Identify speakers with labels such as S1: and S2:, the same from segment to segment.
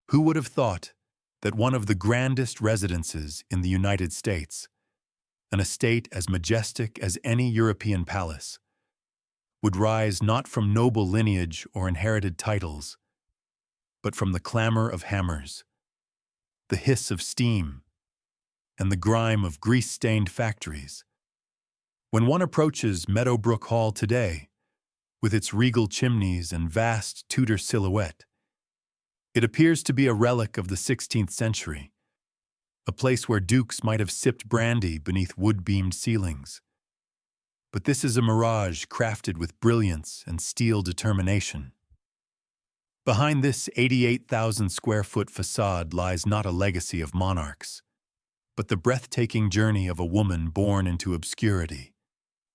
S1: Who would have thought that one of the grandest residences in the United States, an estate as majestic as any European palace, would rise not from noble lineage or inherited titles, but from the clamor of hammers, the hiss of steam, and the grime of grease-stained factories? When one approaches Meadow Brook Hall today, with its regal chimneys and vast Tudor silhouette, it appears to be a relic of the 16th century, a place where dukes might have sipped brandy beneath wood-beamed ceilings. But this is a mirage crafted with brilliance and steel determination. Behind this 88,000-square-foot facade lies not a legacy of monarchs, but the breathtaking journey of a woman born into obscurity,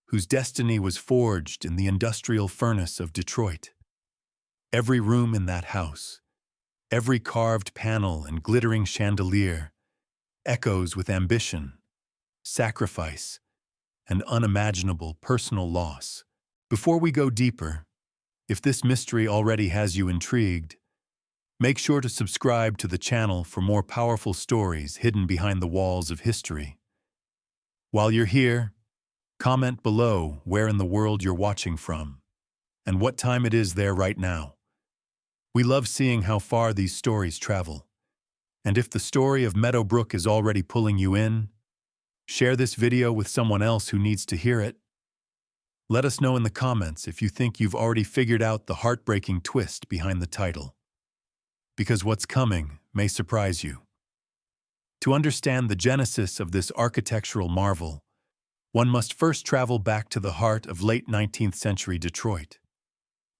S1: whose destiny was forged in the industrial furnace of Detroit. Every room in that house, every carved panel and glittering chandelier, echoes with ambition, sacrifice, and unimaginable personal loss. Before we go deeper, if this mystery already has you intrigued, make sure to subscribe to the channel for more powerful stories hidden behind the walls of history. While you're here, comment below where in the world you're watching from and what time it is there right now. We love seeing how far these stories travel. And if the story of Meadow Brook is already pulling you in, share this video with someone else who needs to hear it. Let us know in the comments if you think you've already figured out the heartbreaking twist behind the title, because what's coming may surprise you. To understand the genesis of this architectural marvel, one must first travel back to the heart of late 19th century Detroit,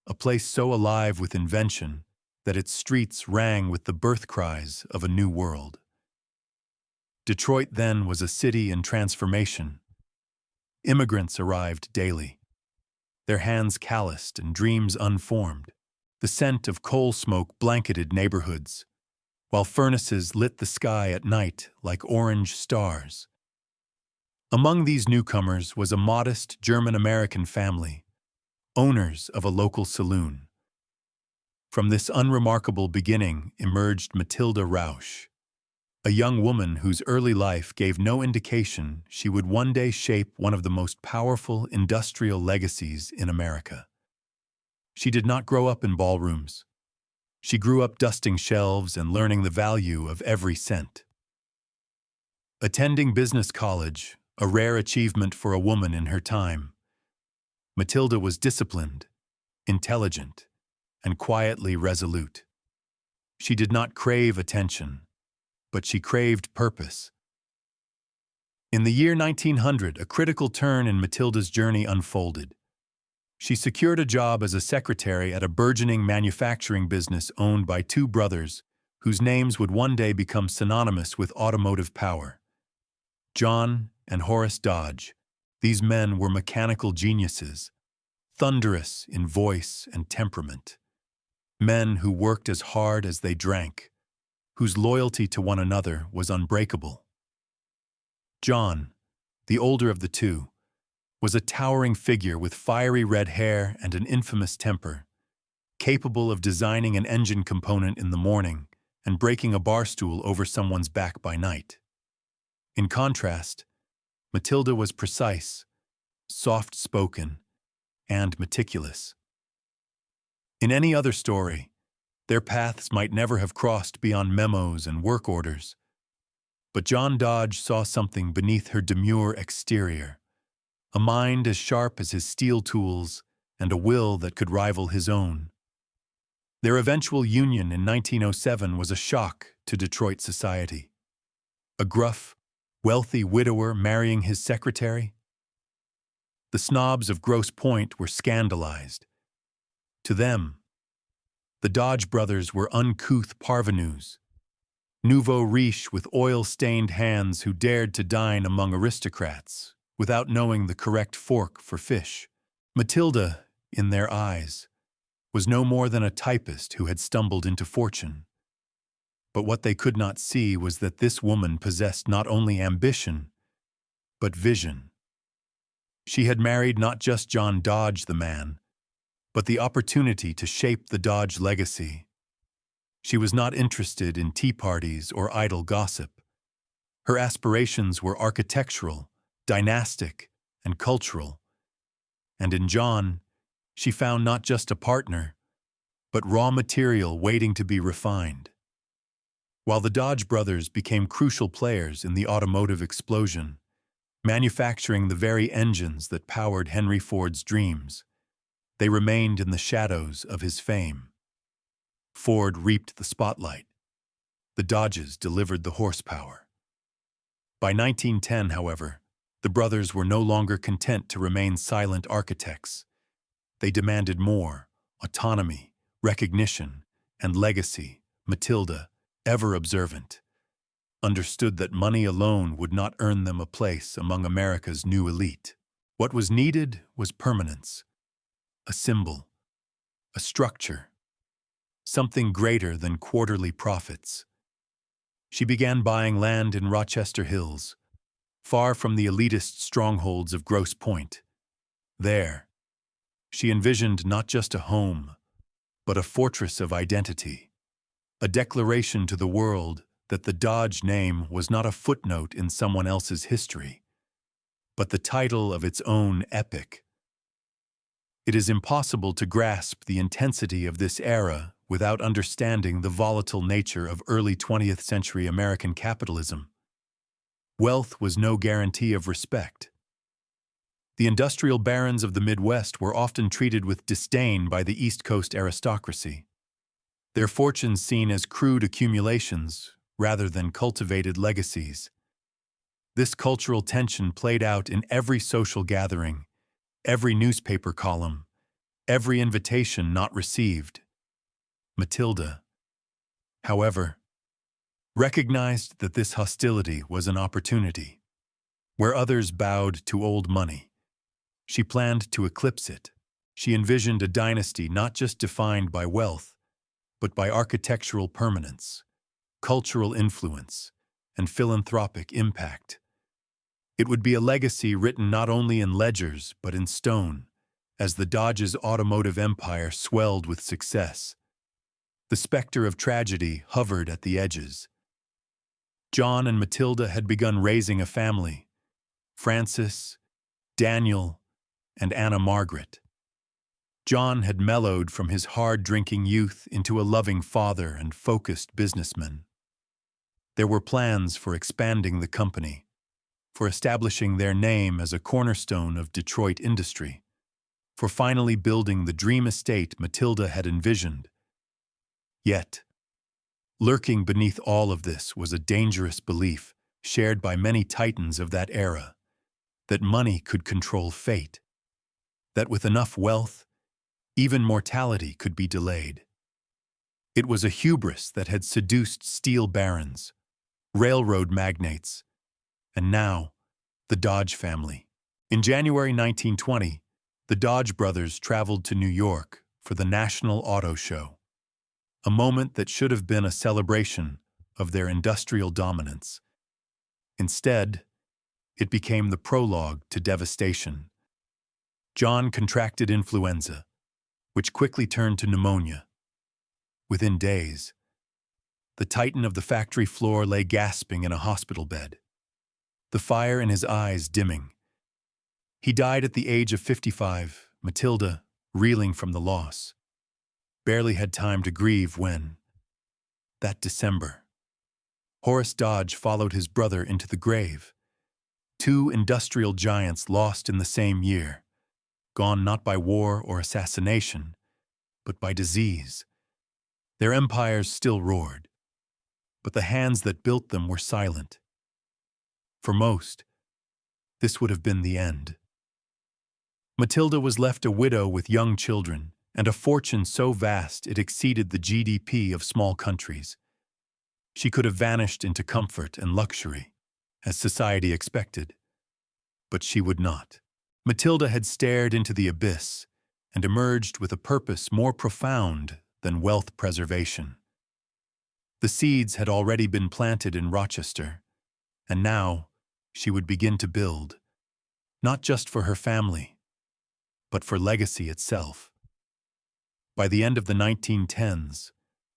S1: a place so alive with invention that its streets rang with the birth cries of a new world. Detroit then was a city in transformation. Immigrants arrived daily, their hands calloused and dreams unformed. The scent of coal smoke blanketed neighborhoods, while furnaces lit the sky at night like orange stars. Among these newcomers was a modest German-American family, owners of a local saloon. From this unremarkable beginning emerged Matilda Dodge, a young woman whose early life gave no indication she would one day shape one of the most powerful industrial legacies in America. She did not grow up in ballrooms. She grew up dusting shelves and learning the value of every cent. Attending business college, a rare achievement for a woman in her time, Matilda was disciplined, intelligent, and quietly resolute. She did not crave attention, but she craved purpose. In the year 1900, a critical turn in Matilda's journey unfolded. She secured a job as a secretary at a burgeoning manufacturing business owned by two brothers whose names would one day become synonymous with automotive power. John and Horace Dodge. These men were mechanical geniuses, thunderous in voice and temperament. Men who worked as hard as they drank, whose loyalty to one another was unbreakable. John, the older of the two, was a towering figure with fiery red hair and an infamous temper, capable of designing an engine component in the morning and breaking a bar stool over someone's back by night. In contrast, Matilda was precise, soft-spoken, and meticulous. In any other story, their paths might never have crossed beyond memos and work orders. But John Dodge saw something beneath her demure exterior, a mind as sharp as his steel tools and a will that could rival his own. Their eventual union in 1907 was a shock to Detroit society. A gruff, wealthy widower marrying his secretary? The snobs of Grosse Pointe were scandalized. To them, the Dodge brothers were uncouth parvenus, nouveau riche with oil-stained hands who dared to dine among aristocrats without knowing the correct fork for fish. Matilda, in their eyes, was no more than a typist who had stumbled into fortune. But what they could not see was that this woman possessed not only ambition, but vision. She had married not just John Dodge the man, but the opportunity to shape the Dodge legacy. She was not interested in tea parties or idle gossip. Her aspirations were architectural, dynastic, and cultural. And in John, she found not just a partner, but raw material waiting to be refined. While the Dodge brothers became crucial players in the automotive explosion, manufacturing the very engines that powered Henry Ford's dreams, they remained in the shadows of his fame. Ford reaped the spotlight. The Dodges delivered the horsepower. By 1910, however, the brothers were no longer content to remain silent architects. They demanded more: autonomy, recognition, and legacy. Matilda, ever observant, understood that money alone would not earn them a place among America's new elite. What was needed was permanence, a symbol, a structure, something greater than quarterly profits. She began buying land in Rochester Hills, far from the elitist strongholds of Grosse Pointe. There, she envisioned not just a home, but a fortress of identity, a declaration to the world that the Dodge name was not a footnote in someone else's history, but the title of its own epic. It is impossible to grasp the intensity of this era without understanding the volatile nature of early 20th century American capitalism. Wealth was no guarantee of respect. The industrial barons of the Midwest were often treated with disdain by the East Coast aristocracy, their fortunes seen as crude accumulations rather than cultivated legacies. This cultural tension played out in every social gathering, every newspaper column, every invitation not received. Matilda, however, recognized that this hostility was an opportunity. Where others bowed to old money, she planned to eclipse it. She envisioned a dynasty not just defined by wealth, but by architectural permanence, cultural influence, and philanthropic impact. It would be a legacy written not only in ledgers but in stone, as the Dodge's automotive empire swelled with success. The specter of tragedy hovered at the edges. John and Matilda had begun raising a family: Francis, Daniel, and Anna Margaret. John had mellowed from his hard-drinking youth into a loving father and focused businessman. There were plans for expanding the company, for establishing their name as a cornerstone of Detroit industry, for finally building the dream estate Matilda had envisioned. Yet, lurking beneath all of this was a dangerous belief shared by many titans of that era, that money could control fate, that with enough wealth, even mortality could be delayed. It was a hubris that had seduced steel barons, railroad magnates, and now, the Dodge family. In January 1920, the Dodge brothers traveled to New York for the National Auto Show, a moment that should have been a celebration of their industrial dominance. Instead, it became the prologue to devastation. John contracted influenza, which quickly turned to pneumonia. Within days, the titan of the factory floor lay gasping in a hospital bed, the fire in his eyes dimming. He died at the age of 55, Matilda, reeling from the loss, barely had time to grieve when, that December, Horace Dodge followed his brother into the grave. Two industrial giants lost in the same year, gone not by war or assassination, but by disease. Their empires still roared, but the hands that built them were silent. For most, this would have been the end. Matilda was left a widow with young children and a fortune so vast it exceeded the GDP of small countries. She could have vanished into comfort and luxury, as society expected, but she would not. Matilda had stared into the abyss and emerged with a purpose more profound than wealth preservation. The seeds had already been planted in Rochester, and now she would begin to build, not just for her family, but for legacy itself. By the end of the 1910s,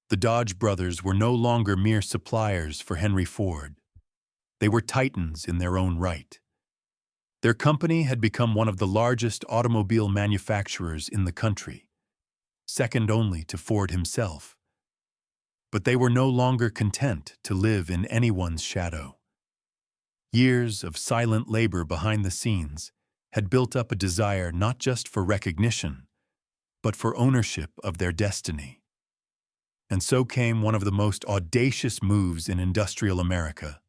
S1: The Dodge brothers were no longer mere suppliers for Henry Ford. They were titans in their own right. Their company had become one of the largest automobile manufacturers in the country, second only to Ford himself. But they were no longer content to live in anyone's shadow. Years of silent labor behind the scenes had built up a desire not just for recognition, but for ownership of their destiny. And so came one of the most audacious moves in industrial America,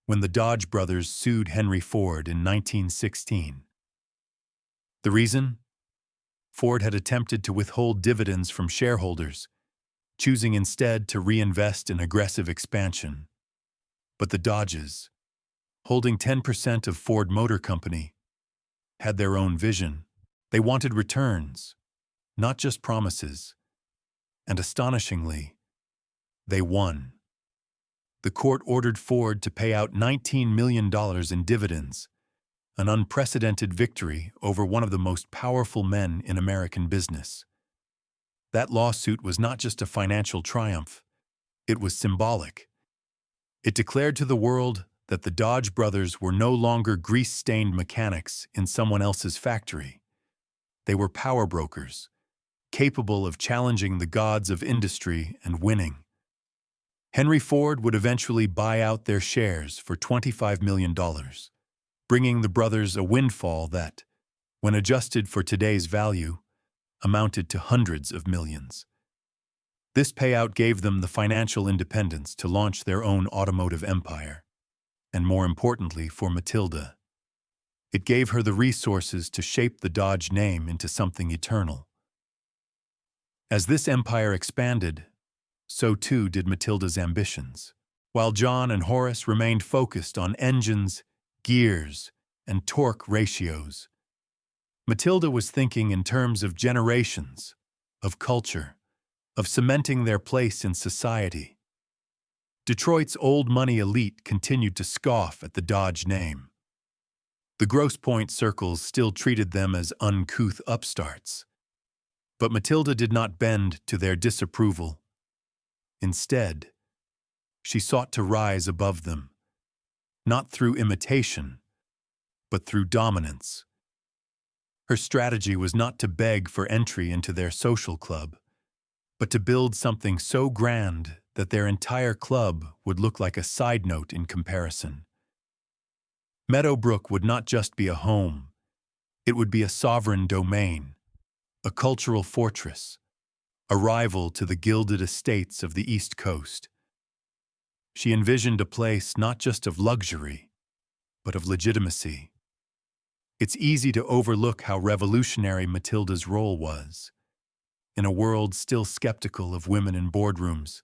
S1: when the Dodge brothers sued Henry Ford in 1916. The reason? Ford had attempted to withhold dividends from shareholders, choosing instead to reinvest in aggressive expansion. But the Dodges, holding 10% of Ford Motor Company, had their own vision. They wanted returns, not just promises. And astonishingly, they won. The court ordered Ford to pay out $19 million in dividends, an unprecedented victory over one of the most powerful men in American business. That lawsuit was not just a financial triumph, it was symbolic. It declared to the world that the Dodge brothers were no longer grease-stained mechanics in someone else's factory. They were power brokers, capable of challenging the gods of industry and winning. Henry Ford would eventually buy out their shares for $25 million, bringing the brothers a windfall that, when adjusted for today's value, amounted to hundreds of millions. This payout gave them the financial independence to launch their own automotive empire, and more importantly for Matilda, it gave her the resources to shape the Dodge name into something eternal. As this empire expanded, so too did Matilda's ambitions. While John and Horace remained focused on engines, gears, and torque ratios, Matilda was thinking in terms of generations, of culture, of cementing their place in society. Detroit's old money elite continued to scoff at the Dodge name. The Grosse Pointe circles still treated them as uncouth upstarts. But Matilda did not bend to their disapproval. Instead, she sought to rise above them, not through imitation, but through dominance. Her strategy was not to beg for entry into their social club, but to build something so grand that their entire club would look like a side note in comparison. Meadow Brook would not just be a home, it would be a sovereign domain, a cultural fortress, a rival to the gilded estates of the East Coast. She envisioned a place not just of luxury, but of legitimacy. It's easy to overlook how revolutionary Matilda's role was. In a world still skeptical of women in boardrooms,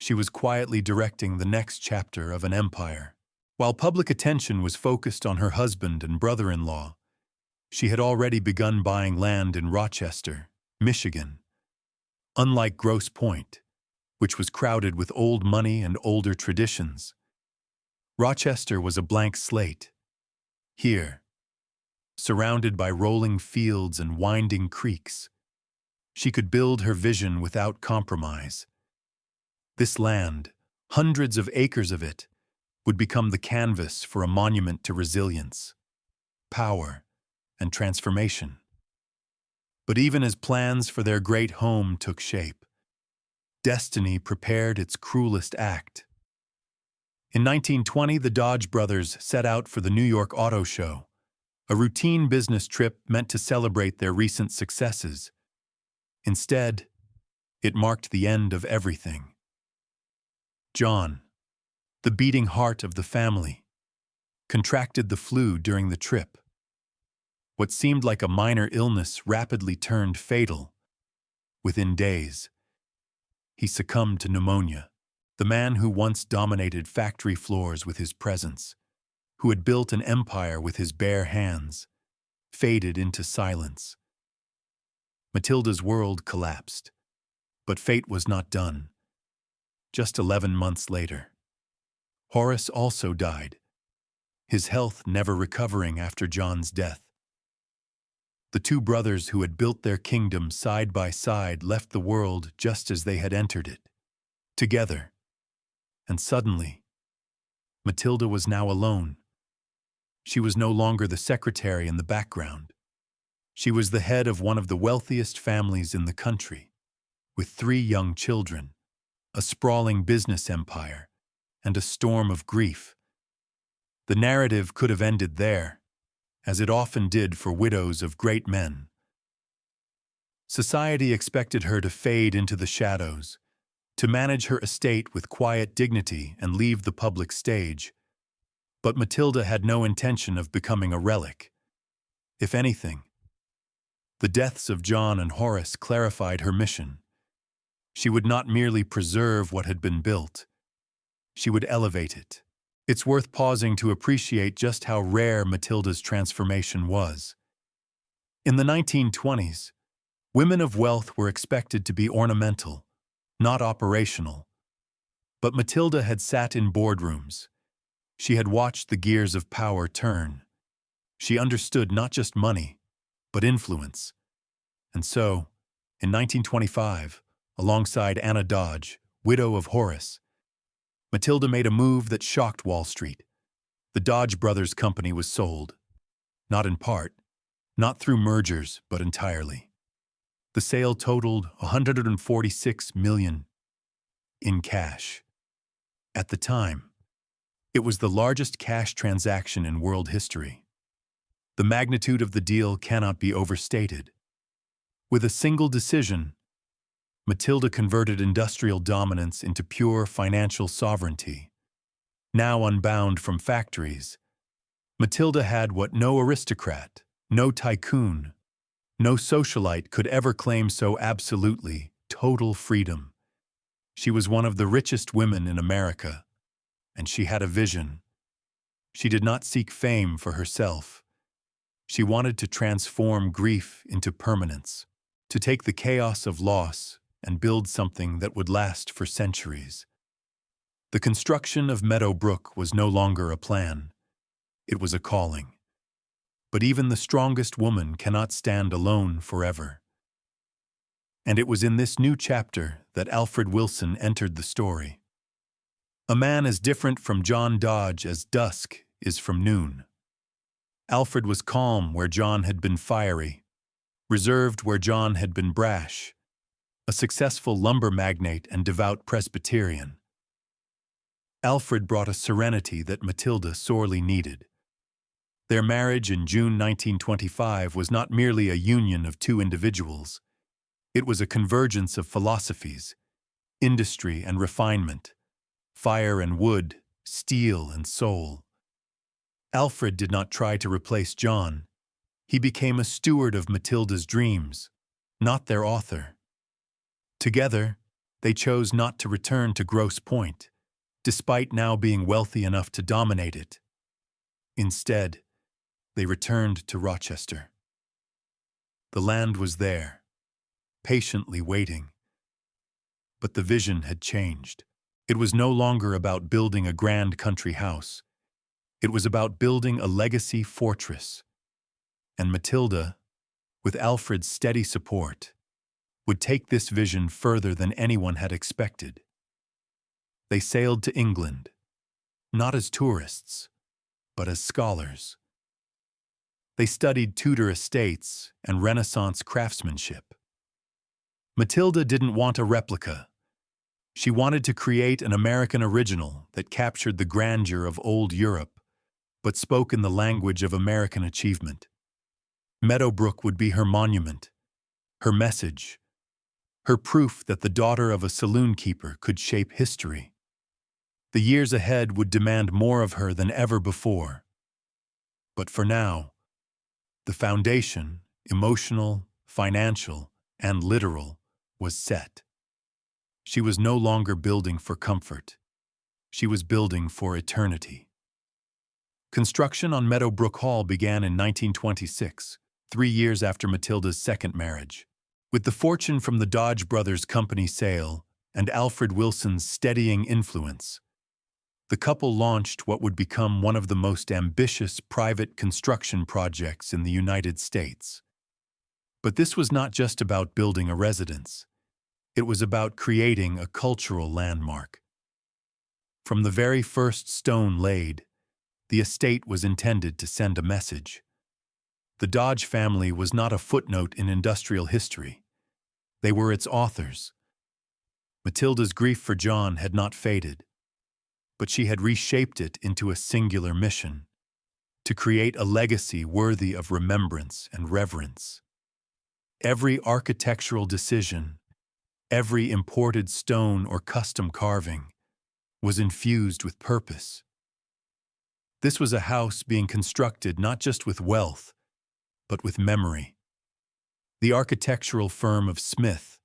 S1: she was quietly directing the next chapter of an empire. While public attention was focused on her husband and brother-in-law, she had already begun buying land in Rochester, Michigan. Unlike Grosse Pointe, which was crowded with old money and older traditions, Rochester was a blank slate. Here, surrounded by rolling fields and winding creeks, she could build her vision without compromise. This land, hundreds of acres of it, would become the canvas for a monument to resilience, power, and transformation. But even as plans for their great home took shape, destiny prepared its cruelest act. In 1920, the Dodge brothers set out for the New York Auto Show, a routine business trip meant to celebrate their recent successes. Instead, it marked the end of everything. John, the beating heart of the family, contracted the flu during the trip. What seemed like a minor illness rapidly turned fatal. Within days, he succumbed to pneumonia. The man who once dominated factory floors with his presence, who had built an empire with his bare hands, faded into silence. Matilda's world collapsed, but fate was not done. Just 11 months later, Horace also died, his health never recovering after John's death. The two brothers who had built their kingdom side by side left the world just as they had entered it, together. And suddenly, Matilda was now alone. She was no longer the secretary in the background. She was the head of one of the wealthiest families in the country, with 3 young children, a sprawling business empire, and a storm of grief. The narrative could have ended there, as it often did for widows of great men. Society expected her to fade into the shadows, to manage her estate with quiet dignity and leave the public stage. But Matilda had no intention of becoming a relic. If anything, the deaths of John and Horace clarified her mission. She would not merely preserve what had been built. She would elevate it. It's worth pausing to appreciate just how rare Matilda's transformation was. In the 1920s, women of wealth were expected to be ornamental, not operational. But Matilda had sat in boardrooms. She had watched the gears of power turn. She understood not just money, but influence. And so, in 1925, alongside Anna Dodge, widow of Horace, Matilda made a move that shocked Wall Street. The Dodge brothers' company was sold. Not in part, not through mergers, but entirely. The sale totaled $146 million in cash. At the time, it was the largest cash transaction in world history. The magnitude of the deal cannot be overstated. With a single decision, Matilda converted industrial dominance into pure financial sovereignty. Now unbound from factories, Matilda had what no aristocrat, no tycoon, no socialite could ever claim so absolutely: total freedom. She was one of the richest women in America, and she had a vision. She did not seek fame for herself. She wanted to transform grief into permanence, to take the chaos of loss and build something that would last for centuries. The construction of Meadow Brook was no longer a plan. It was a calling. But even the strongest woman cannot stand alone forever. And it was in this new chapter that Alfred Wilson entered the story. A man as different from John Dodge as dusk is from noon. Alfred was calm where John had been fiery, reserved where John had been brash, a successful lumber magnate and devout Presbyterian. Alfred brought a serenity that Matilda sorely needed. Their marriage in June 1925 was not merely a union of 2 individuals. It was a convergence of philosophies, industry and refinement, fire and wood, steel and soul. Alfred did not try to replace John. He became a steward of Matilda's dreams, not their author. Together, they chose not to return to Grosse Pointe, despite now being wealthy enough to dominate it. Instead, they returned to Rochester. The land was there, patiently waiting. But the vision had changed. It was no longer about building a grand country house. It was about building a legacy fortress. And Matilda, with Alfred's steady support, would take this vision further than anyone had expected. They sailed to England, not as tourists, but as scholars. They studied Tudor estates and Renaissance craftsmanship. Matilda didn't want a replica. She wanted to create an American original that captured the grandeur of old Europe, but spoke in the language of American achievement. Meadow Brook would be her monument, her message, her proof that the daughter of a saloon keeper could shape history. The years ahead would demand more of her than ever before. But for now, the foundation, emotional, financial, and literal, was set. She was no longer building for comfort. She was building for eternity. Construction on Meadow Brook Hall began in 1926, 3 years after Matilda's second marriage. With the fortune from the Dodge brothers' company sale and Alfred Wilson's steadying influence, the couple launched what would become one of the most ambitious private construction projects in the United States. But this was not just about building a residence. It was about creating a cultural landmark. From the very first stone laid, the estate was intended to send a message. The Dodge family was not a footnote in industrial history. They were its authors. Matilda's grief for John had not faded, but she had reshaped it into a singular mission: to create a legacy worthy of remembrance and reverence. Every architectural decision, every imported stone or custom carving, was infused with purpose. This was a house being constructed not just with wealth, but with memory. The architectural firm of Smith,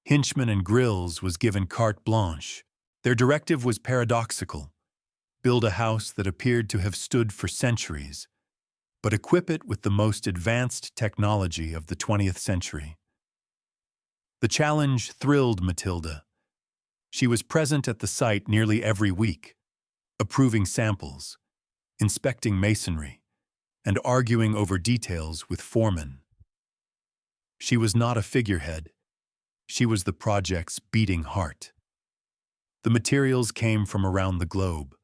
S1: Hinchman and Grills was given carte blanche. Their directive was paradoxical: build a house that appeared to have stood for centuries, but equip it with the most advanced technology of the 20th century. The challenge thrilled Matilda. She was present at the site nearly every week, approving samples, inspecting masonry, and arguing over details with foremen. She was not a figurehead. She was the project's beating heart. The materials came from around the globe.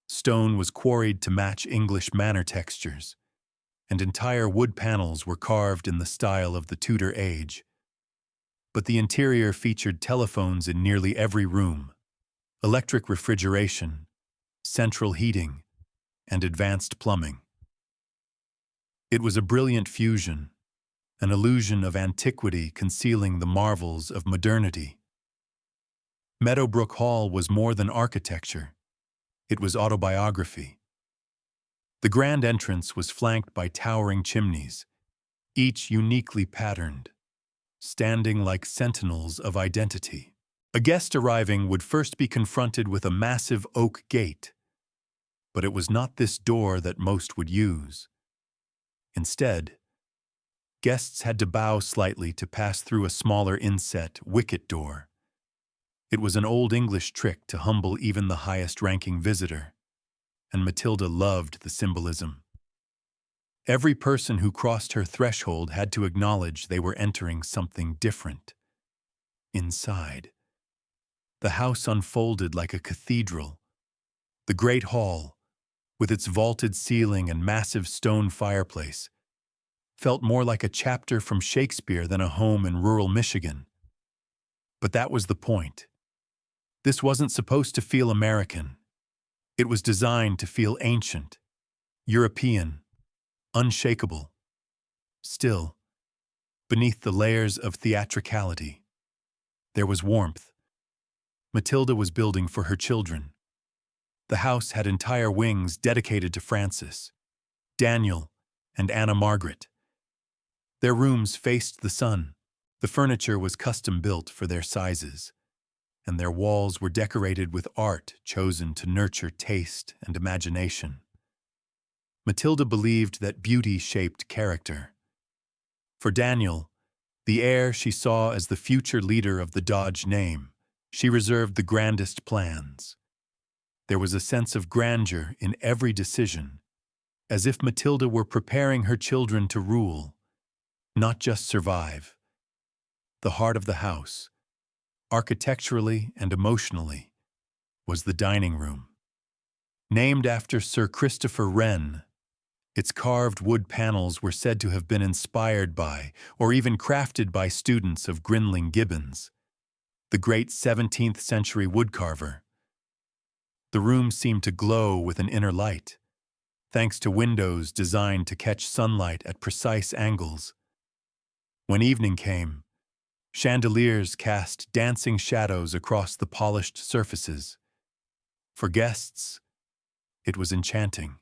S1: Stone was quarried to match English manor textures, and entire wood panels were carved in the style of the Tudor age. But the interior featured telephones in nearly every room, electric refrigeration, central heating, and advanced plumbing. It was a brilliant fusion, an illusion of antiquity concealing the marvels of modernity. Meadow Brook Hall was more than architecture. It was autobiography. The grand entrance was flanked by towering chimneys, each uniquely patterned, standing like sentinels of identity. A guest arriving would first be confronted with a massive oak gate, but it was not this door that most would use. Instead, guests had to bow slightly to pass through a smaller inset wicket door. It was an Old English trick to humble even the highest-ranking visitor, and Matilda loved the symbolism. Every person who crossed her threshold had to acknowledge they were entering something different. Inside, the house unfolded like a cathedral. The great hall, with its vaulted ceiling and massive stone fireplace, felt more like a chapter from Shakespeare than a home in rural Michigan. But that was the point. This wasn't supposed to feel American. It was designed to feel ancient, European, unshakable. Still, beneath the layers of theatricality, there was warmth. Matilda was building for her children. The house had entire wings dedicated to Francis, Daniel, and Anna Margaret. Their rooms faced the sun. The furniture was custom-built for their sizes, and their walls were decorated with art chosen to nurture taste and imagination. Matilda believed that beauty shaped character. For Daniel, the heir she saw as the future leader of the Dodge name, she reserved the grandest plans. There was a sense of grandeur in every decision, as if Matilda were preparing her children to rule, not just survive. The heart of the house, architecturally and emotionally, was the dining room. Named after Sir Christopher Wren, its carved wood panels were said to have been inspired by, or even crafted by students of Grinling Gibbons, the great 17th century woodcarver. The room seemed to glow with an inner light, thanks to windows designed to catch sunlight at precise angles. When evening came, chandeliers cast dancing shadows across the polished surfaces. For guests, it was enchanting.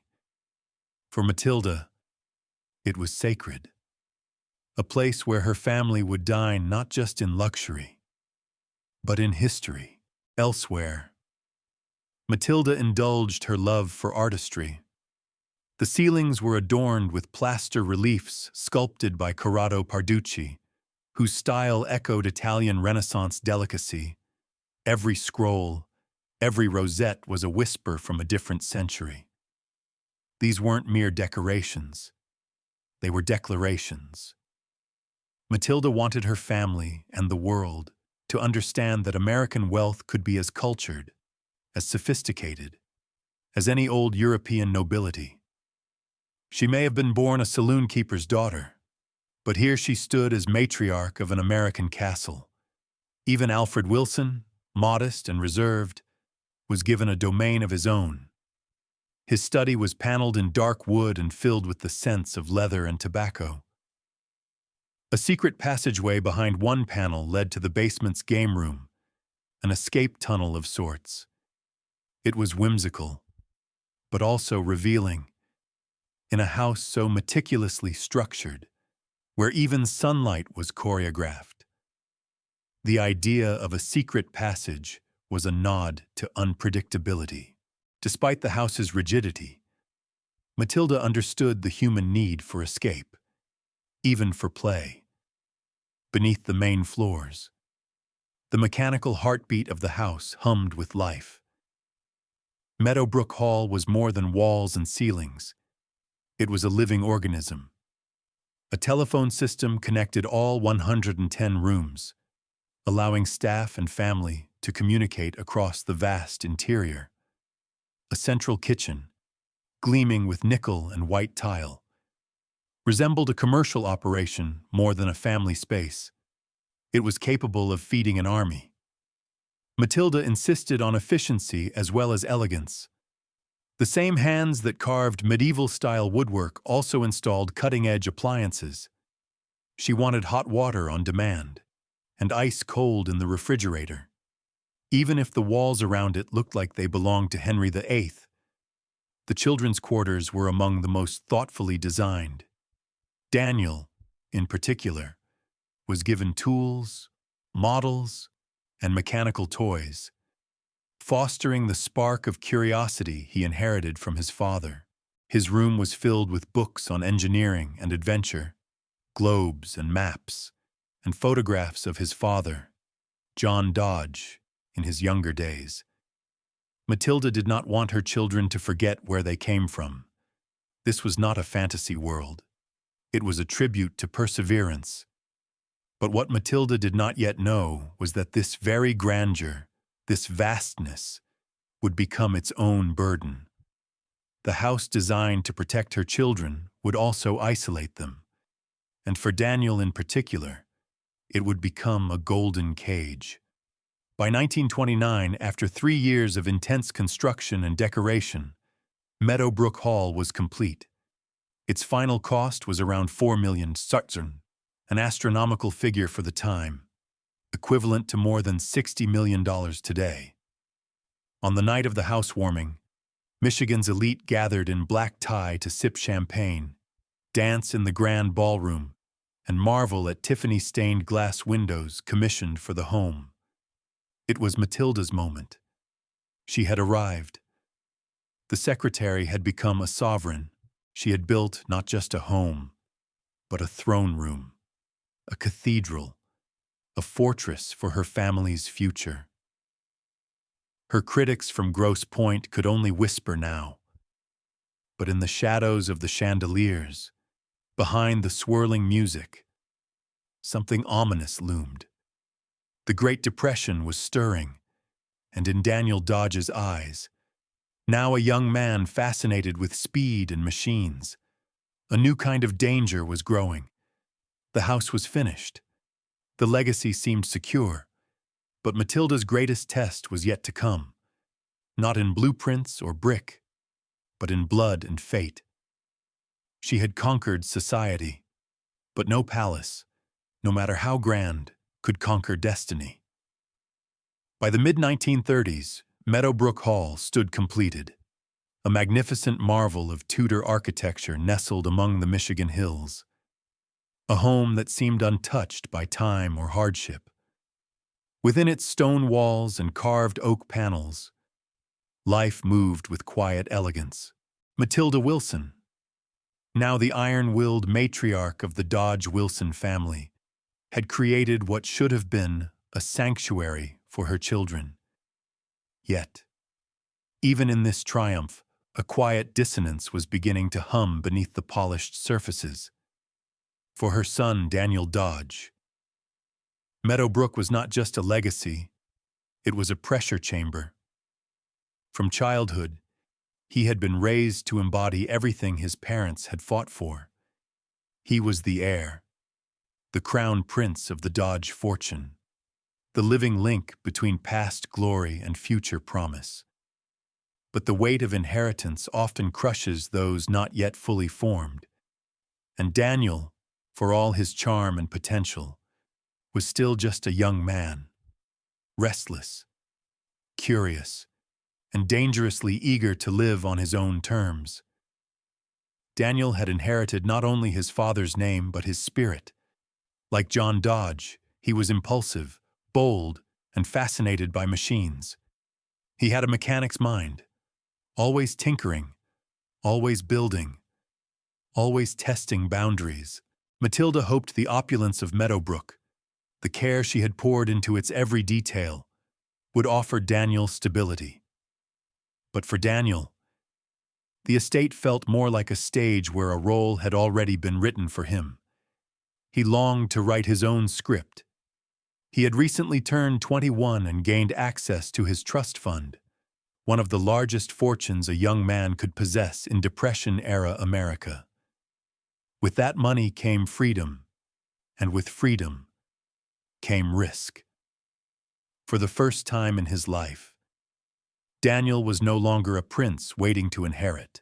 S1: For Matilda, it was sacred. A place where her family would dine not just in luxury, but in history. Elsewhere, Matilda indulged her love for artistry. The ceilings were adorned with plaster reliefs sculpted by Corrado Parducci, whose style echoed Italian Renaissance delicacy. Every scroll, every rosette was a whisper from a different century. These weren't mere decorations. They were declarations. Matilda wanted her family and the world to understand that American wealth could be as cultured, as sophisticated, as any old European nobility. She may have been born a saloon keeper's daughter, but here she stood as matriarch of an American castle. Even Alfred Wilson, modest and reserved, was given a domain of his own. His study was paneled in dark wood and filled with the scents of leather and tobacco. A secret passageway behind one panel led to the basement's game room, an escape tunnel of sorts. It was whimsical, but also revealing. In a house so meticulously structured, where even sunlight was choreographed, the idea of a secret passage was a nod to unpredictability. Despite the house's rigidity, Matilda understood the human need for escape, even for play. Beneath the main floors, the mechanical heartbeat of the house hummed with life. Meadow Brook Hall was more than walls and ceilings. It was a living organism. A telephone system connected all 110 rooms, allowing staff and family to communicate across the vast interior. A central kitchen, gleaming with nickel and white tile, resembled a commercial operation more than a family space. It was capable of feeding an army. Matilda insisted on efficiency as well as elegance. The same hands that carved medieval-style woodwork also installed cutting-edge appliances. She wanted hot water on demand, and ice cold in the refrigerator. Even if the walls around it looked like they belonged to Henry VIII, the children's quarters were among the most thoughtfully designed. Daniel, in particular, was given tools, models, and mechanical toys, fostering the spark of curiosity he inherited from his father. His room was filled with books on engineering and adventure, globes and maps, and photographs of his father, John Dodge, in his younger days. Matilda did not want her children to forget where they came from. This was not a fantasy world. It was a tribute to perseverance. But what Matilda did not yet know was that this very grandeur, this vastness, would become its own burden. The house designed to protect her children would also isolate them. And for Daniel in particular, it would become a golden cage. By 1929, after 3 years of intense construction and decoration, Meadow Brook Hall was complete. Its final cost was around 4 million Sutern, an astronomical figure for the time, equivalent to more than $60 million today. On the night of the housewarming, Michigan's elite gathered in black tie to sip champagne, dance in the grand ballroom, and marvel at Tiffany-stained glass windows commissioned for the home. It was Matilda's moment. She had arrived. The secretary had become a sovereign. She had built not just a home, but a throne room, a cathedral, a fortress for her family's future. Her critics from Grosse Pointe could only whisper now. But in the shadows of the chandeliers, behind the swirling music, something ominous loomed. The Great Depression was stirring, and in Daniel Dodge's eyes, now a young man fascinated with speed and machines, a new kind of danger was growing. The house was finished. The legacy seemed secure, but Matilda's greatest test was yet to come, not in blueprints or brick, but in blood and fate. She had conquered society, but no palace, no matter how grand, could conquer destiny. By the mid-1930s, Meadow Brook Hall stood completed, a magnificent marvel of Tudor architecture nestled among the Michigan hills, a home that seemed untouched by time or hardship. Within its stone walls and carved oak panels, life moved with quiet elegance. Matilda Wilson, now the iron-willed matriarch of the Dodge Wilson family, had created what should have been a sanctuary for her children. Yet, even in this triumph, a quiet dissonance was beginning to hum beneath the polished surfaces. for her son Daniel Dodge. Meadow Brook was not just a legacy, it was a pressure chamber. From childhood, he had been raised to embody everything his parents had fought for. He was the heir, the crown prince of the Dodge fortune, the living link between past glory and future promise. But the weight of inheritance often crushes those not yet fully formed, and Daniel, for all his charm and potential, was still just a young man, restless, curious, and dangerously eager to live on his own terms. Daniel had inherited not only his father's name but his spirit. Like John Dodge, he was impulsive, bold, and fascinated by machines. He had a mechanic's mind, always tinkering, always building, always testing boundaries. Matilda hoped the opulence of Meadow Brook, the care she had poured into its every detail, would offer Daniel stability. But for Daniel, the estate felt more like a stage where a role had already been written for him. He longed to write his own script. He had recently turned 21 and gained access to his trust fund, one of the largest fortunes a young man could possess in Depression-era America. With that money came freedom, and with freedom came risk. For the first time in his life, Daniel was no longer a prince waiting to inherit.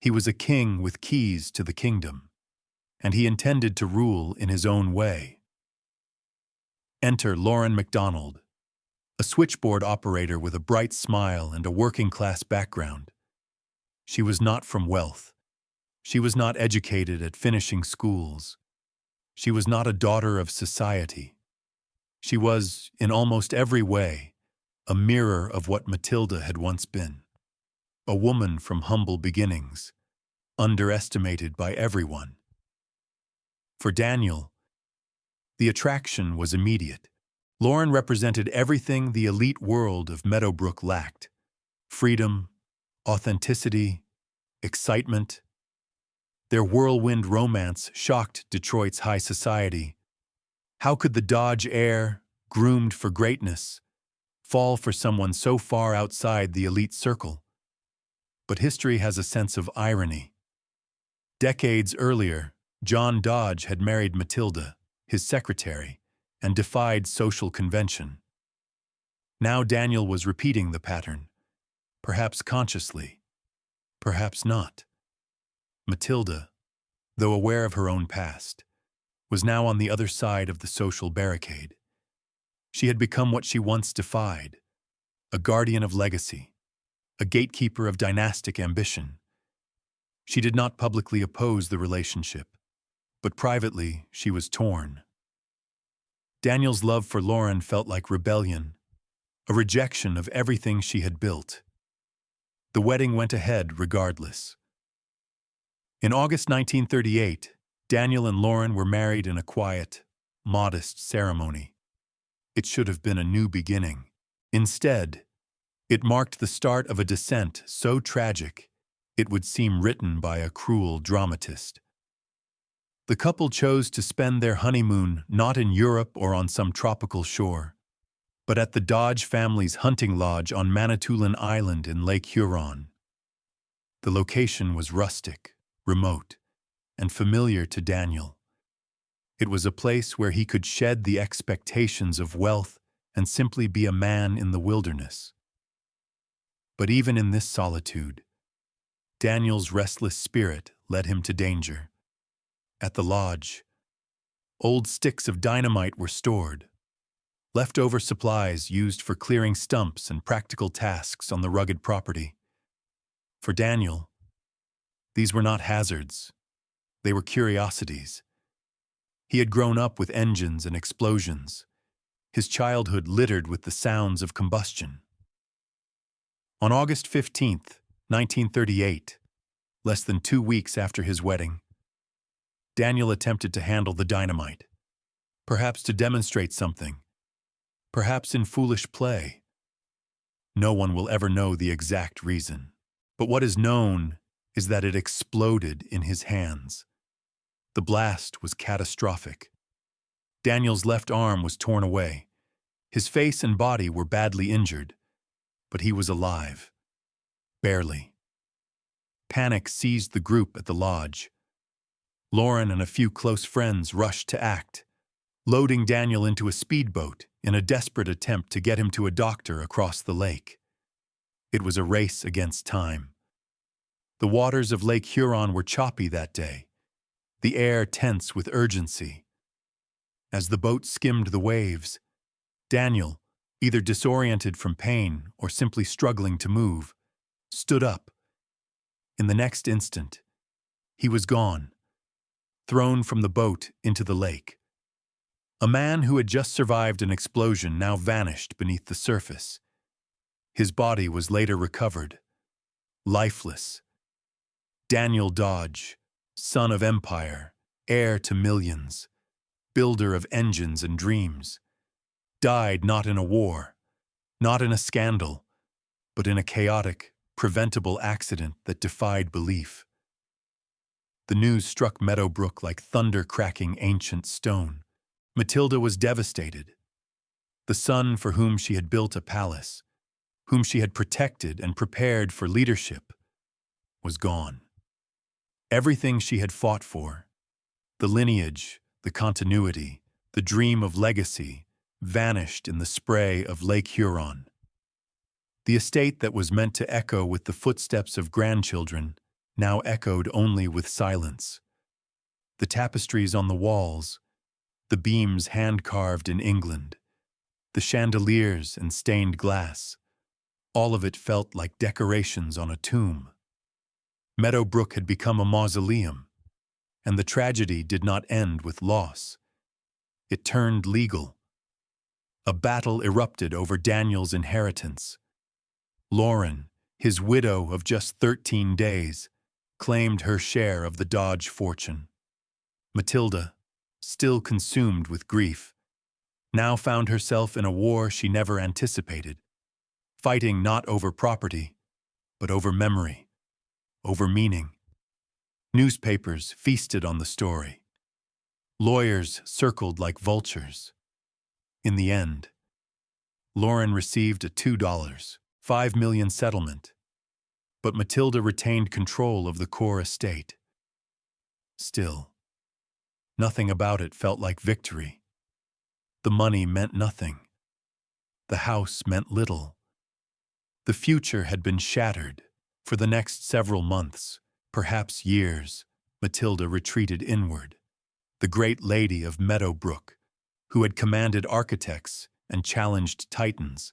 S1: He was a king with keys to the kingdom, and he intended to rule in his own way. Enter Lauren MacDonald, a switchboard operator with a bright smile and a working-class background. She was not from wealth. She was not educated at finishing schools. She was not a daughter of society. She was, in almost every way, a mirror of what Matilda had once been. A woman from humble beginnings, underestimated by everyone. For Daniel, the attraction was immediate. Lauren represented everything the elite world of Meadow Brook lacked: freedom, authenticity, excitement. Their whirlwind romance shocked Detroit's high society. How could the Dodge heir, groomed for greatness, fall for someone so far outside the elite circle? But history has a sense of irony. Decades earlier, John Dodge had married Matilda, his secretary, and defied social convention. Now Daniel was repeating the pattern, perhaps consciously, perhaps not. Matilda, though aware of her own past, was now on the other side of the social barricade. She had become what she once defied, a guardian of legacy, a gatekeeper of dynastic ambition. She did not publicly oppose the relationship, but privately she was torn. Daniel's love for Lauren felt like rebellion, a rejection of everything she had built. The wedding went ahead regardless. In August 1938, Daniel and Lauren were married in a quiet, modest ceremony. It should have been a new beginning. Instead, it marked the start of a descent so tragic it would seem written by a cruel dramatist. The couple chose to spend their honeymoon not in Europe or on some tropical shore, but at the Dodge family's hunting lodge on Manitoulin Island in Lake Huron. The location was rustic, remote, and familiar to Daniel. It was a place where he could shed the expectations of wealth and simply be a man in the wilderness. But even in this solitude, Daniel's restless spirit led him to danger. At the lodge, old sticks of dynamite were stored, leftover supplies used for clearing stumps and practical tasks on the rugged property. For Daniel, these were not hazards, they were curiosities. He had grown up with engines and explosions, his childhood littered with the sounds of combustion. On August 15, 1938, less than 2 weeks after his wedding, Daniel attempted to handle the dynamite, perhaps to demonstrate something, perhaps in foolish play. No one will ever know the exact reason, but what is known is that it exploded in his hands. The blast was catastrophic. Daniel's left arm was torn away. His face and body were badly injured, but he was alive. Barely. Panic seized the group at the lodge. Lauren and a few close friends rushed to act, loading Daniel into a speedboat in a desperate attempt to get him to a doctor across the lake. It was a race against time. The waters of Lake Huron were choppy that day, the air tense with urgency. As the boat skimmed the waves, Daniel, either disoriented from pain or simply struggling to move, stood up. In the next instant, he was gone, thrown from the boat into the lake. A man who had just survived an explosion now vanished beneath the surface. His body was later recovered, lifeless. Daniel Dodge, son of empire, heir to millions, builder of engines and dreams, died not in a war, not in a scandal, but in a chaotic, preventable accident that defied belief. The news struck Meadow Brook like thunder cracking ancient stone. Matilda was devastated. The son for whom she had built a palace, whom she had protected and prepared for leadership, was gone. Everything she had fought for, the lineage, the continuity, the dream of legacy, vanished in the spray of Lake Huron. The estate that was meant to echo with the footsteps of grandchildren now echoed only with silence. The tapestries on the walls, the beams hand-carved in England, the chandeliers and stained glass, all of it felt like decorations on a tomb. Meadow Brook had become a mausoleum, and the tragedy did not end with loss. It turned legal. A battle erupted over Daniel's inheritance. Lauren, his widow of just 13 days, claimed her share of the Dodge fortune. Matilda, still consumed with grief, now found herself in a war she never anticipated, fighting not over property, but over memory, over meaning. Newspapers feasted on the story. Lawyers circled like vultures. In the end, Lauren received a $2.5 million settlement, but Matilda retained control of the core estate. Still, nothing about it felt like victory. The money meant nothing. The house meant little. The future had been shattered. For the next several months, perhaps years, Matilda retreated inward. The great lady of Meadow Brook, who had commanded architects and challenged titans,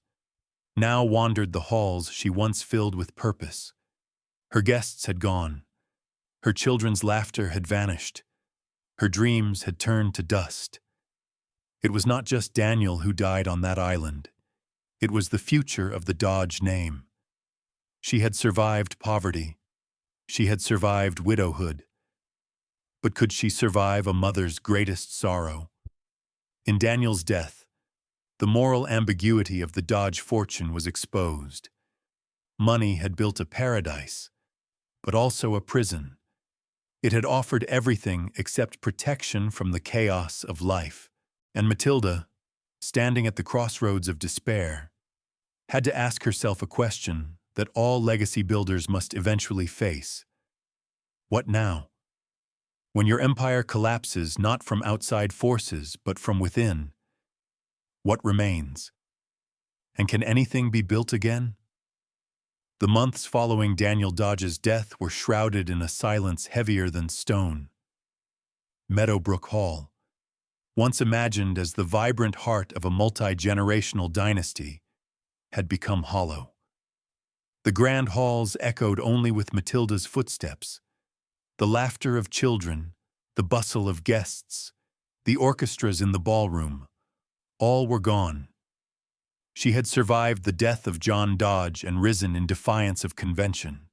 S1: now wandered the halls she once filled with purpose. Her guests had gone. Her children's laughter had vanished. Her dreams had turned to dust. It was not just Daniel who died on that island. It was the future of the Dodge name. She had survived poverty. She had survived widowhood. But could she survive a mother's greatest sorrow? In Daniel's death, the moral ambiguity of the Dodge fortune was exposed. Money had built a paradise, but also a prison. It had offered everything except protection from the chaos of life. And Matilda, standing at the crossroads of despair, had to ask herself a question that all legacy builders must eventually face. What now? When your empire collapses not from outside forces but from within, what remains? And can anything be built again? The months following Daniel Dodge's death were shrouded in a silence heavier than stone. Meadow Brook Hall, once imagined as the vibrant heart of a multi-generational dynasty, had become hollow. The grand halls echoed only with Matilda's footsteps. The laughter of children, the bustle of guests, the orchestras in the ballroom, all were gone. She had survived the death of John Dodge and risen in defiance of convention.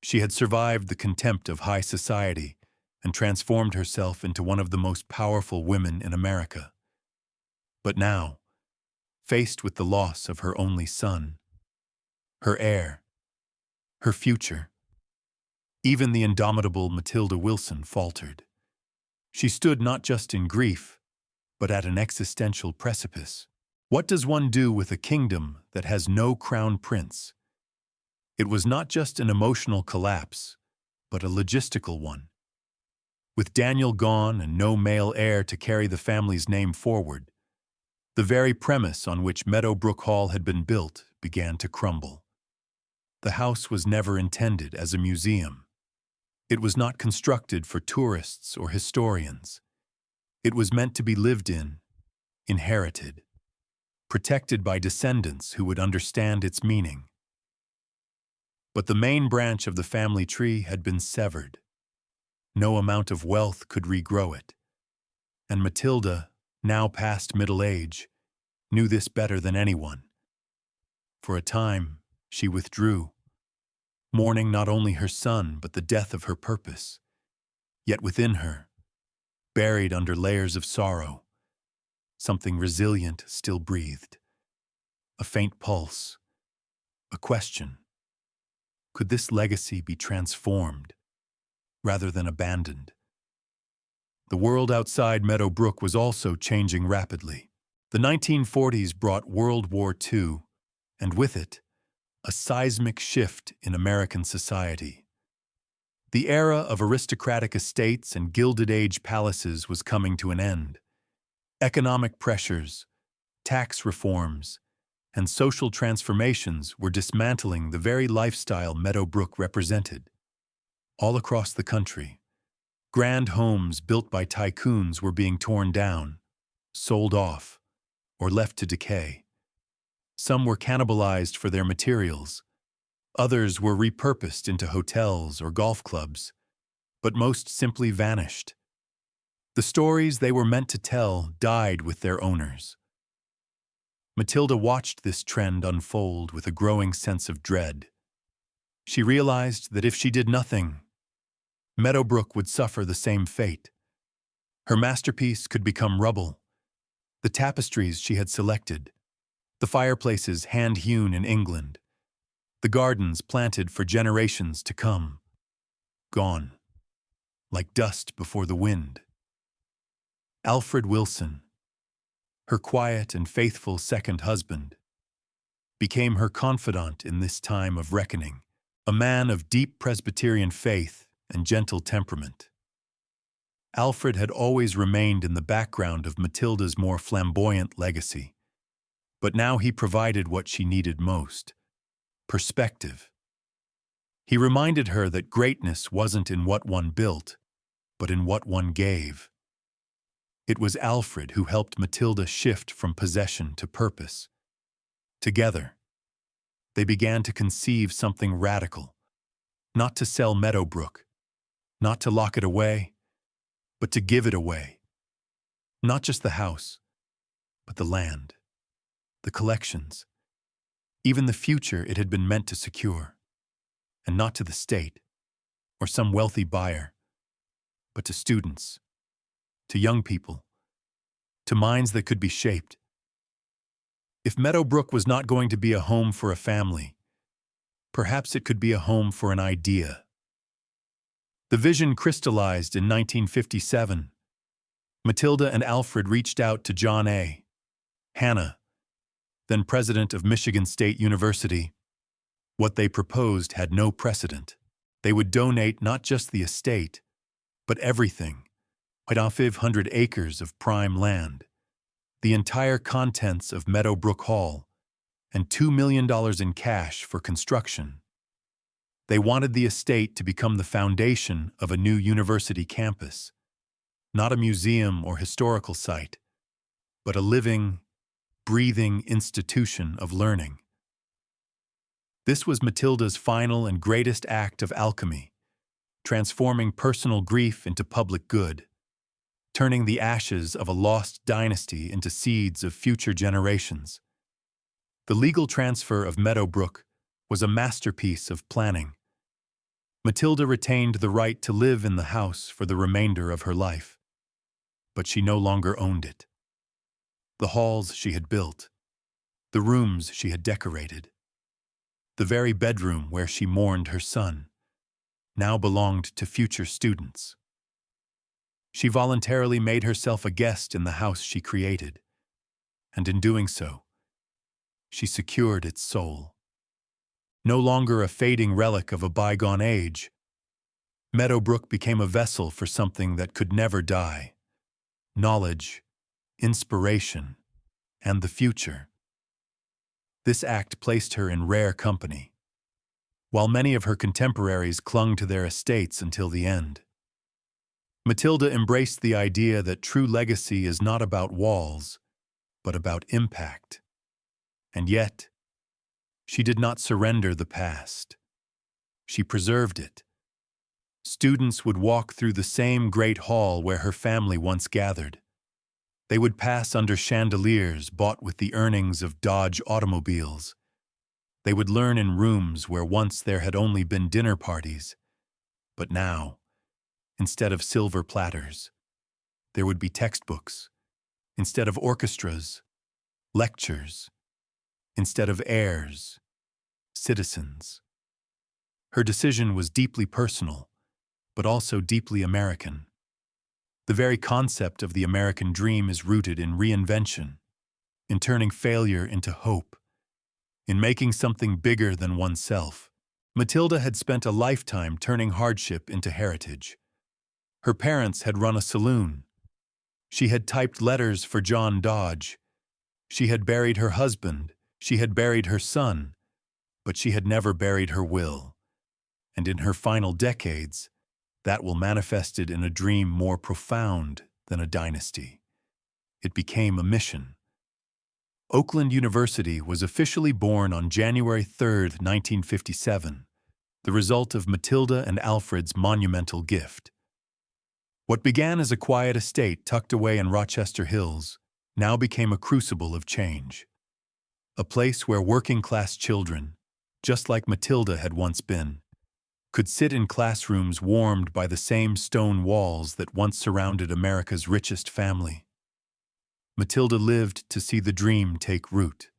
S1: She had survived the contempt of high society and transformed herself into one of the most powerful women in America. But now, faced with the loss of her only son, her heir, her future, even the indomitable Matilda Wilson faltered. She stood not just in grief, but at an existential precipice. What does one do with a kingdom that has no crown prince? It was not just an emotional collapse, but a logistical one. With Daniel gone and no male heir to carry the family's name forward, the very premise on which Meadow Brook Hall had been built began to crumble. The house was never intended as a museum. It was not constructed for tourists or historians. It was meant to be lived in, inherited, protected by descendants who would understand its meaning. But the main branch of the family tree had been severed. No amount of wealth could regrow it. And Matilda, now past middle age, knew this better than anyone. For a time, she withdrew, mourning not only her son but the death of her purpose. Yet within her, buried under layers of sorrow, something resilient still breathed. A faint pulse, a question. Could this legacy be transformed rather than abandoned? The world outside Meadow Brook was also changing rapidly. The 1940s brought World War II, and with it, a seismic shift in American society. The era of aristocratic estates and Gilded Age palaces was coming to an end. Economic pressures, tax reforms, and social transformations were dismantling the very lifestyle Meadow Brook represented. All across the country, grand homes built by tycoons were being torn down, sold off, or left to decay. Some were cannibalized for their materials. Others were repurposed into hotels or golf clubs, but most simply vanished. The stories they were meant to tell died with their owners. Matilda watched this trend unfold with a growing sense of dread. She realized that if she did nothing, Meadow Brook would suffer the same fate. Her masterpiece could become rubble. The tapestries she had selected, the fireplaces hand-hewn in England, the gardens planted for generations to come, gone, like dust before the wind. Alfred Wilson, her quiet and faithful second husband, became her confidant in this time of reckoning, a man of deep Presbyterian faith and gentle temperament. Alfred had always remained in the background of Matilda's more flamboyant legacy, but now he provided what she needed most: perspective. He reminded her that greatness wasn't in what one built, but in what one gave. It was Alfred who helped Matilda shift from possession to purpose. Together, they began to conceive something radical, not to sell Meadow Brook, not to lock it away, but to give it away. Not just the house, but the land, the collections, even the future it had been meant to secure. And not to the state or some wealthy buyer, but to students, to young people, to minds that could be shaped. If Meadow Brook was not going to be a home for a family, perhaps it could be a home for an idea. The vision crystallized in 1957. Matilda and Alfred reached out to John A. Hanna, then president of Michigan State University. What they proposed had no precedent. They would donate not just the estate, but everything, 500 acres of prime land, the entire contents of Meadow Brook Hall, and $2 million in cash for construction. They wanted the estate to become the foundation of a new university campus, not a museum or historical site, but a living, breathing institution of learning. This was Matilda's final and greatest act of alchemy, transforming personal grief into public good, turning the ashes of a lost dynasty into seeds of future generations. The legal transfer of Meadow Brook was a masterpiece of planning. Matilda retained the right to live in the house for the remainder of her life, but she no longer owned it. The halls she had built, the rooms she had decorated, the very bedroom where she mourned her son, now belonged to future students. She voluntarily made herself a guest in the house she created, and in doing so, she secured its soul. No longer a fading relic of a bygone age, Meadow Brook became a vessel for something that could never die: knowledge, inspiration, and the future. This act placed her in rare company, while many of her contemporaries clung to their estates until the end. Matilda embraced the idea that true legacy is not about walls, but about impact. And yet, she did not surrender the past. She preserved it. Students would walk through the same great hall where her family once gathered. They would pass under chandeliers bought with the earnings of Dodge automobiles. They would learn in rooms where once there had only been dinner parties. But now, instead of silver platters, there would be textbooks. Instead of orchestras, lectures. Instead of heirs, citizens. Her decision was deeply personal, but also deeply American. The very concept of the American dream is rooted in reinvention, in turning failure into hope, in making something bigger than oneself. Matilda had spent a lifetime turning hardship into heritage. Her parents had run a saloon. She had typed letters for John Dodge. She had buried her husband. She had buried her son. But she had never buried her will. And in her final decades, that will manifested in a dream more profound than a dynasty. It became a mission. Oakland University was officially born on January 3, 1957, the result of Matilda and Alfred's monumental gift. What began as a quiet estate tucked away in Rochester Hills now became a crucible of change. A place where working-class children, just like Matilda had once been, could sit in classrooms warmed by the same stone walls that once surrounded America's richest family. Matilda lived to see the dream take root.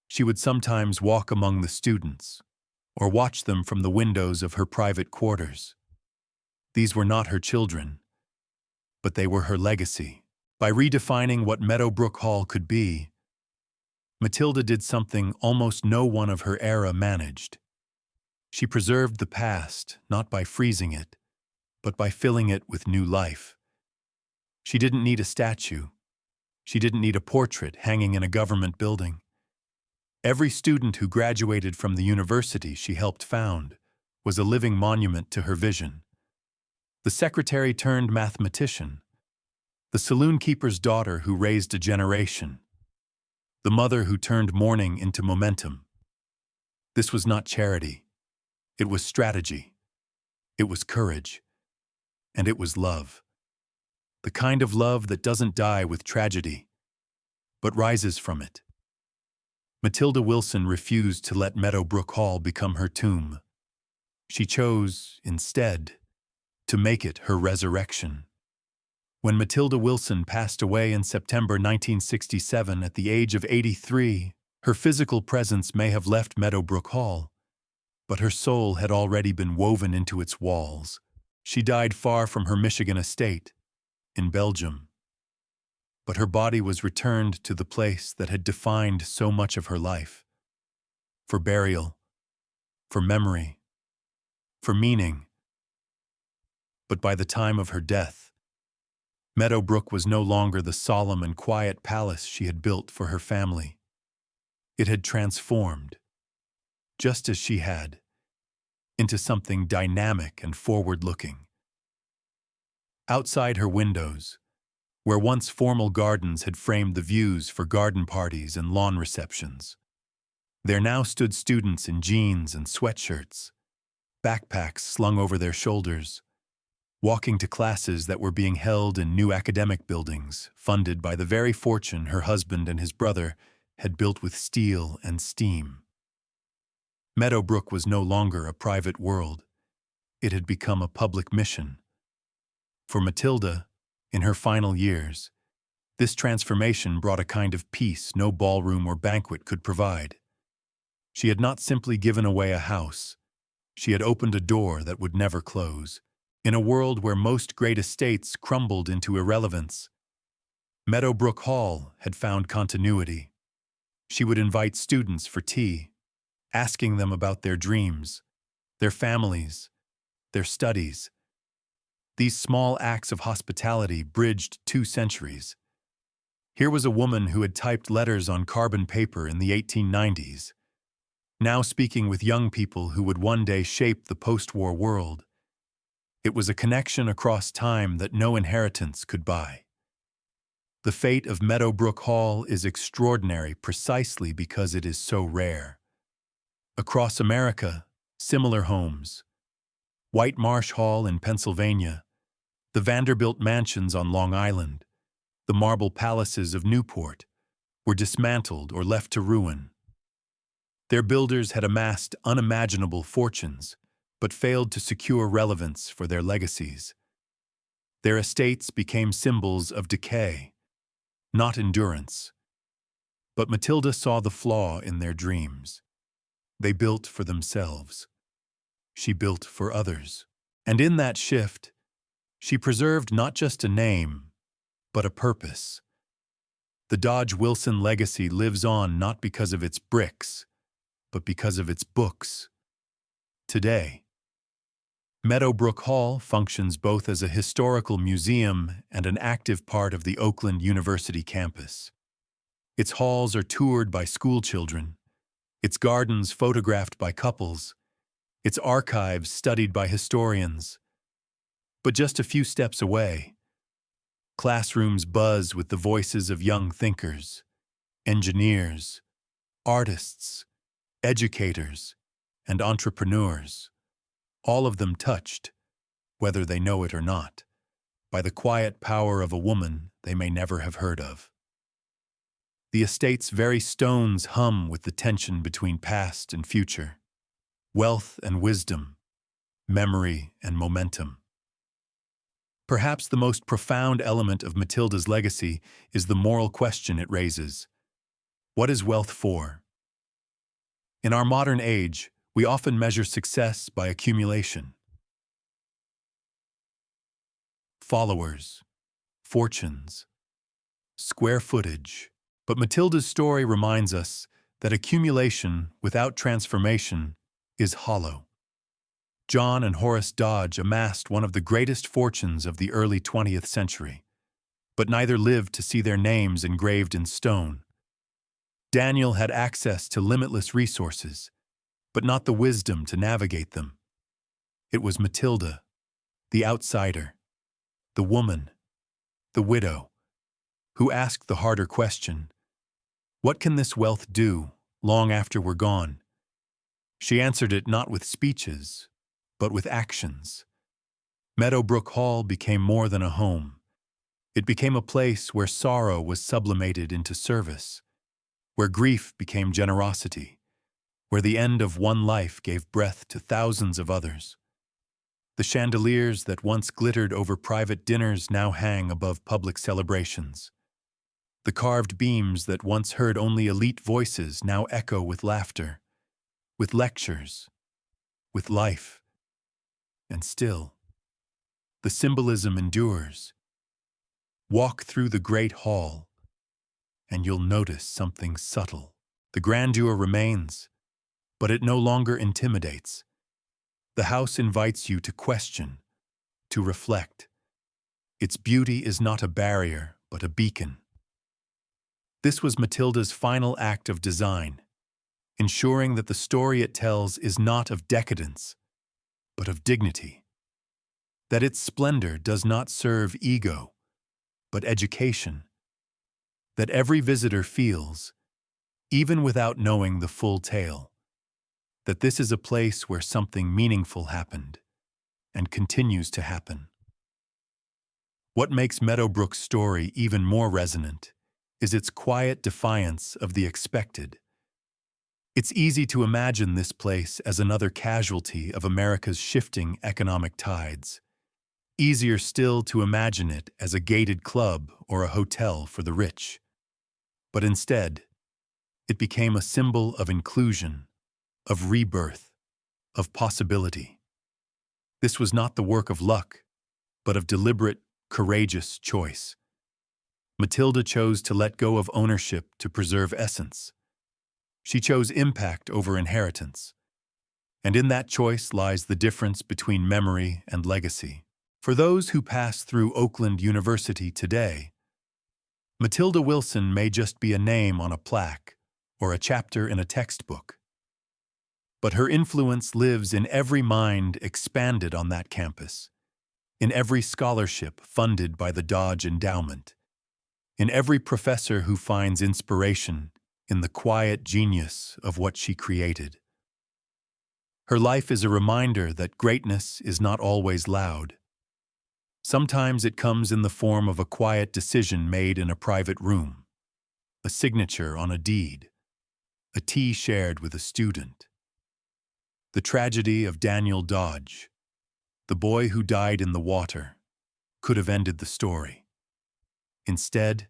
S1: She would sometimes walk among the students, or watch them from the windows of her private quarters. These were not her children, but they were her legacy. By redefining what Meadow Brook Hall could be, Matilda did something almost no one of her era managed. She preserved the past, not by freezing it, but by filling it with new life. She didn't need a statue. She didn't need a portrait hanging in a government building. Every student who graduated from the university she helped found was a living monument to her vision. The secretary turned mathematician, the saloon keeper's daughter who raised a generation, the mother who turned mourning into momentum. This was not charity. It was strategy. It was courage. And it was love. The kind of love that doesn't die with tragedy, but rises from it. Matilda Wilson refused to let Meadow Brook Hall become her tomb. She chose, instead, to make it her resurrection. When Matilda Wilson passed away in September 1967 at the age of 83, her physical presence may have left Meadow Brook Hall, but her soul had already been woven into its walls. She died far from her Michigan estate, in Belgium. But her body was returned to the place that had defined so much of her life. For burial, for memory, for meaning. But by the time of her death, Meadow Brook was no longer the solemn and quiet palace she had built for her family. It had transformed, just as she had, into something dynamic and forward-looking. Outside her windows, where once formal gardens had framed the views for garden parties and lawn receptions, there now stood students in jeans and sweatshirts, backpacks slung over their shoulders, walking to classes that were being held in new academic buildings funded by the very fortune her husband and his brother had built with steel and steam. Meadow Brook was no longer a private world. It had become a public mission. For Matilda, in her final years, this transformation brought a kind of peace no ballroom or banquet could provide. She had not simply given away a house. She had opened a door that would never close. In a world where most great estates crumbled into irrelevance, Meadow Brook Hall had found continuity. She would invite students for tea, asking them about their dreams, their families, their studies. These small acts of hospitality bridged 2 centuries. Here was a woman who had typed letters on carbon paper in the 1890s, now speaking with young people who would one day shape the post-war world. It was a connection across time that no inheritance could buy. The fate of Meadow Brook Hall is extraordinary precisely because it is so rare. Across America, similar homes, White Marsh Hall in Pennsylvania, the Vanderbilt mansions on Long Island, the marble palaces of Newport, were dismantled or left to ruin. Their builders had amassed unimaginable fortunes, but failed to secure relevance for their legacies. Their estates became symbols of decay, not endurance. But Matilda saw the flaw in their dreams. They built for themselves. She built for others. And in that shift, she preserved not just a name, but a purpose. The Dodge Wilson legacy lives on not because of its bricks, but because of its books. Today, Meadow Brook Hall functions both as a historical museum and an active part of the Oakland University campus. Its halls are toured by schoolchildren, its gardens photographed by couples, its archives studied by historians. But just a few steps away, classrooms buzz with the voices of young thinkers, engineers, artists, educators, and entrepreneurs, all of them touched, whether they know it or not, by the quiet power of a woman they may never have heard of. The estate's very stones hum with the tension between past and future, wealth and wisdom, memory and momentum. Perhaps the most profound element of Matilda's legacy is the moral question it raises. What is wealth for? In our modern age, we often measure success by accumulation. Followers, fortunes, square footage. But Matilda's story reminds us that accumulation without transformation is hollow. John and Horace Dodge amassed one of the greatest fortunes of the early 20th century, but neither lived to see their names engraved in stone. Daniel had access to limitless resources, but not the wisdom to navigate them. It was Matilda, the outsider, the woman, the widow, who asked the harder question, what can this wealth do long after we're gone? She answered it not with speeches, but with actions. Meadow Brook Hall became more than a home. It became a place where sorrow was sublimated into service, where grief became generosity, where the end of one life gave breath to thousands of others. The chandeliers that once glittered over private dinners now hang above public celebrations. The carved beams that once heard only elite voices now echo with laughter, with lectures, with life. And still, the symbolism endures. Walk through the great hall, and you'll notice something subtle. The grandeur remains, but it no longer intimidates. The house invites you to question, to reflect. Its beauty is not a barrier, but a beacon. This was Matilda's final act of design, ensuring that the story it tells is not of decadence, but of dignity. That its splendor does not serve ego, but education. That every visitor feels, even without knowing the full tale, that this is a place where something meaningful happened and continues to happen. What makes Meadow Brook's story even more resonant is its quiet defiance of the expected. It's easy to imagine this place as another casualty of America's shifting economic tides. Easier still to imagine it as a gated club or a hotel for the rich. But instead, it became a symbol of inclusion, of rebirth, of possibility. This was not the work of luck, but of deliberate, courageous choice. Matilda chose to let go of ownership to preserve essence. She chose impact over inheritance. And in that choice lies the difference between memory and legacy. For those who pass through Oakland University today, Matilda Wilson may just be a name on a plaque or a chapter in a textbook. But her influence lives in every mind expanded on that campus, in every scholarship funded by the Dodge Endowment, in every professor who finds inspiration in the quiet genius of what she created. Her life is a reminder that greatness is not always loud. Sometimes it comes in the form of a quiet decision made in a private room, a signature on a deed, a tea shared with a student. The tragedy of Daniel Dodge, the boy who died in the water, could have ended the story. Instead,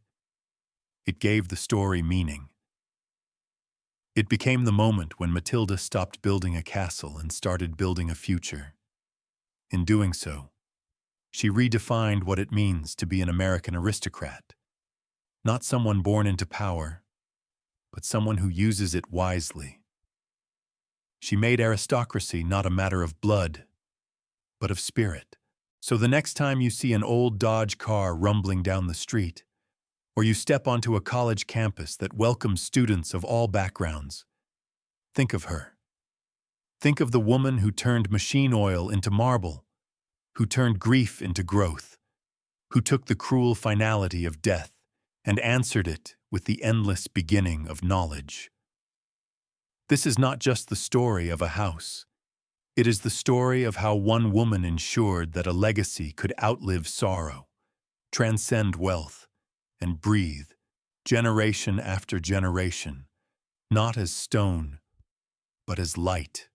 S1: it gave the story meaning. It became the moment when Matilda stopped building a castle and started building a future. In doing so, she redefined what it means to be an American aristocrat, not someone born into power, but someone who uses it wisely. She made aristocracy not a matter of blood, but of spirit. So the next time you see an old Dodge car rumbling down the street, or you step onto a college campus that welcomes students of all backgrounds, think of her. Think of the woman who turned machine oil into marble, who turned grief into growth, who took the cruel finality of death and answered it with the endless beginning of knowledge. This is not just the story of a house. It is the story of how one woman ensured that a legacy could outlive sorrow, transcend wealth, and breathe, generation after generation, not as stone, but as light.